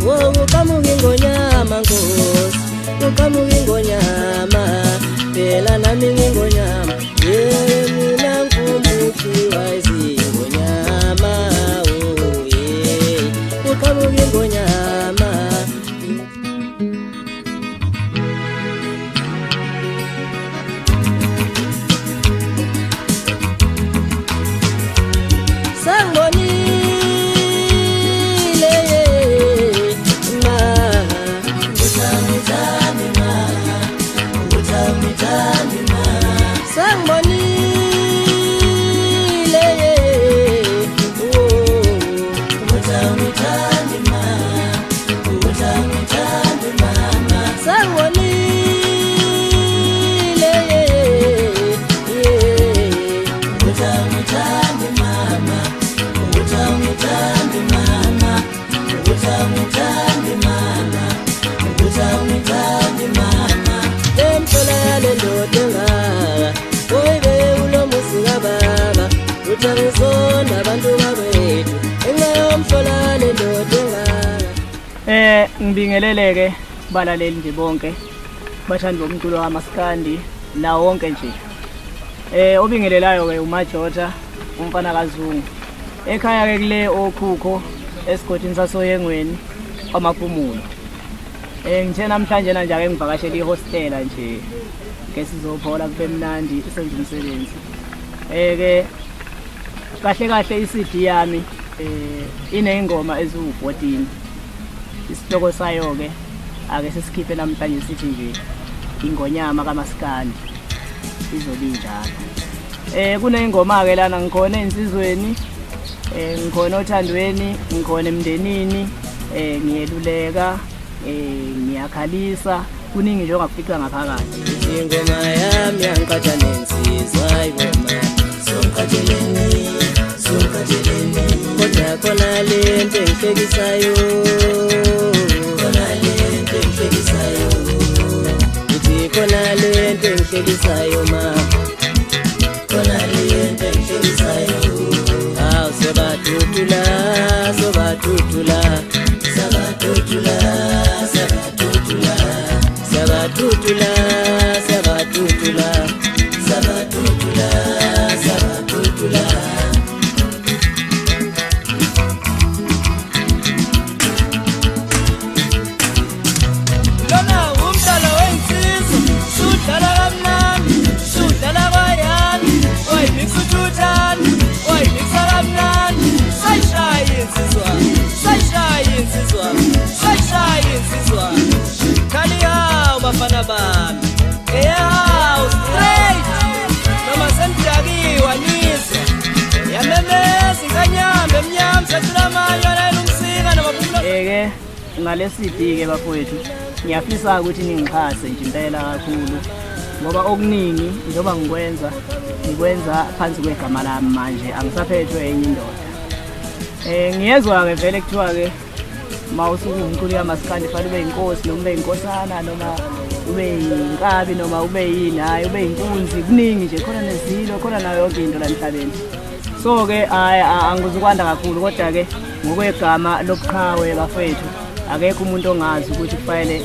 uqhamuka ingonyama Nkosi, uqhamuka ingonyama, phela nami ngingonyama, mina ngumukhiwa izingonyama, uqhamuka ingonyama. Ngibingeleleke balaleli nje bonke bathandi bomculo kaMaskandi la wonke nje. Obingelelayo ke uMajota umfana kaZungu. Ekhaya ke kule okhukho esigodini sasoyengweni kwaMaphumulo. Ngithe namhlanje nje ake ngivakashela ihostela nje ke sizophola kube mnandi isenze umsebenzi. Ke kahle kahle iCD yami ineyingoma eziwu14. Isihloko sayo ke ake sesikhiphe namhlanje sithi nje ingonyama kaMaskandi izobinjalo. Kuneyingoma ke lana ngikhona insizweni, ngikhona othandweni, ngikhona emndenini, ngiyeluleka, ngiyakhalisa, kuningi nje ongakufica ngaphakathi. Ingoma yami yangiqhatha nensizwa ayibona sonkatheleni kodwa khona lento engihlekisayo, khona lento engihlekisayo, uthi khona lento engihlekisayo mama, khona lento engihlekisayo. Awu sebathuthula sebathuthula sebathuthula sebathuthula sebathuthula sebathuthula sebathuthula sebathuthula. Bafana bami eyaw straight noma sendidakiwa nizwe yamemeza inganyambe emnyama sethulamanya la umsika namaphumulo. Ke ngale CD ke bafowethu ngiyafisa ukuthi ningixhase nje impela kakhulu ngoba okuningi njengoba ngikwenza phansi kwegama lami manje angisaphethwe enye indoda. Ngiyezwa ke vele kuthiwa ke mawusuku umculo kaMaskandi fanele ube inkosi noma ube inkosana noma ube inkabi noma ube yini, hayi ube inkunzi, kuningi nje, khona nezilo, khona nayo yonke into la emhlabeni. So ke angizukwanda kakhulu kodwa ke ngokwegama lobuqhawe bafethu akekho umuntu ongazi ukuthi kufanele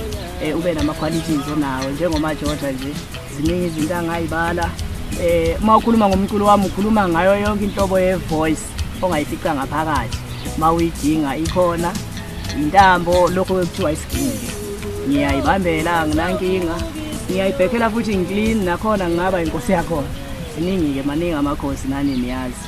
ube nama qualities onawo njengoMajota nje. Ziningi izinto angayibala. Uma ukhuluma ngomculo wami ukhuluma ngayo yonke inhlobo ye voice ongayifica ngaphakathi. Mawuyidinga ikhona intambo lokho ekuthiwa isigidi. Ngiyayibambela anginankinga. Ngiyayibhekela futhi ngiclean nakhona ngingaba inkosi yakho. Ziningi ke maningi amakhosi nani niyazi.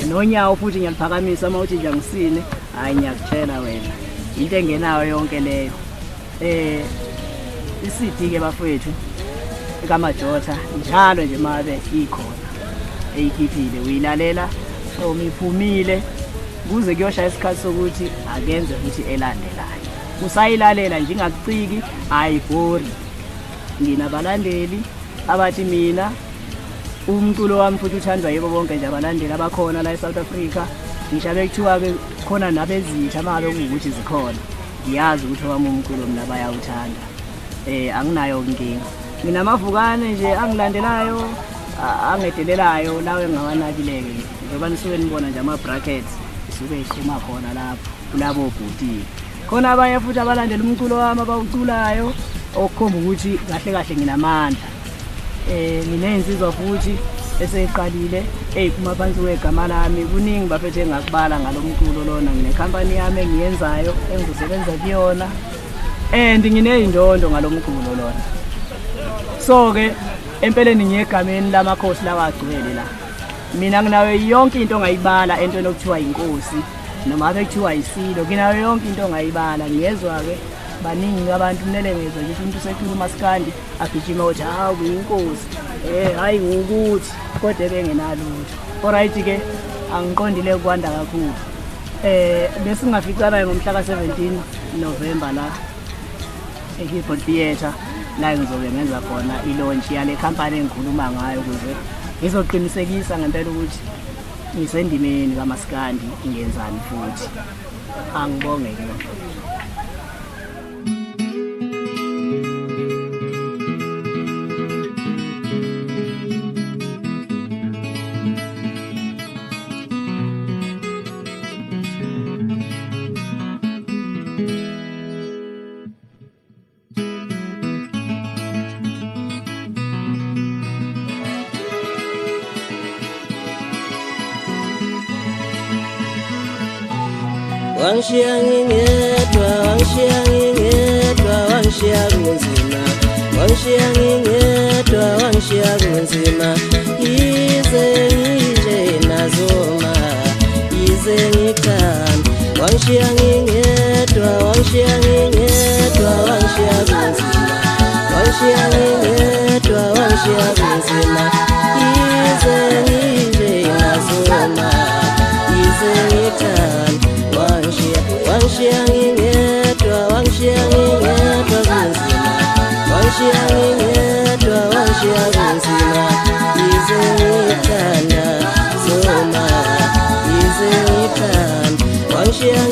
Nonyawo futhi ngiyaliphakamisa uma uthi nje ngisine, hayi ngiyakutshela wena into engenayo yonke leyo. iCD ke bafowethu kaMajota njalo nje mabe ikhona eyikhiphile uyilalela so miphumile kuze kuyoshaya isikhathi sokuthi akenze futhi elandelayo usayilalela nje ingakuciki ayibhori nginabalandeli abathi mina umculo wami futhi uthandwa yibo bonke nje abalandeli abakhona la eSouth Africa ngishabe kuthiwa ke khona nabezitha mabe ukuthi zikhona ngiyazi ukuthi wami umculo mina bayawuthanda anginayo inkinga nginamavukane nje angilandelayo angedelelayo lawo engawanakileke ngoba nisuke nibona nje ama brackets isuke iqhuma khona lapho kulabo bhuti khona abanye futhi abalandela umculo wami abawuculayo okukhomba ukuthi kahle kahle nginamandla nginenzizwa futhi eseyiqalile kuma phansi wegama lami kuningi bafethe engakubala ngalomculo lona nginekhampani yami engiyenzayo engizosebenza kuyona ngineyindondo ngalomculo lona so ke empeleni ngiyegameni lamakhosi lawagcwele la mina nginayo yonke into ongayibala entweni okuthiwa inkosi noma ave kuthiwa isilo nginayo yonke into ongayibala ngiyezwa ke baningi abantu kumele ngezwe nje umuntu usekhuluma uMaskandi agijima uthi hawu inkosi hayi ukuthi kodwa bengenalutho alright ke angiqondile kwanda kakhulu bese singaficana ngomhla ka17 November la eHiphop Theatre la ngizobe ngenza khona ilaunch yale company engikhuluma ngayo ukuze ngizoqinisekisa ngempela ukuthi ngisendimeni kaMaskandi ngiyenzani futhi angibonge ke Wangshiya ngingedwa wangshiya kunzima wangshiya ngingedwa wangshiya kunzima yize ngije nazoma yize ngikhanda wangshiya ngingedwa wangshiya kunzima wangshiya ngingedwa wangshiya kunzima yize ngije nazoma yize ngikhanda wangshiya ngingedwa wangshiya kunzima wangshiya ngingedwa wangshiya kunzima yize ngikhanda zoma yize ngikhanda wangshiya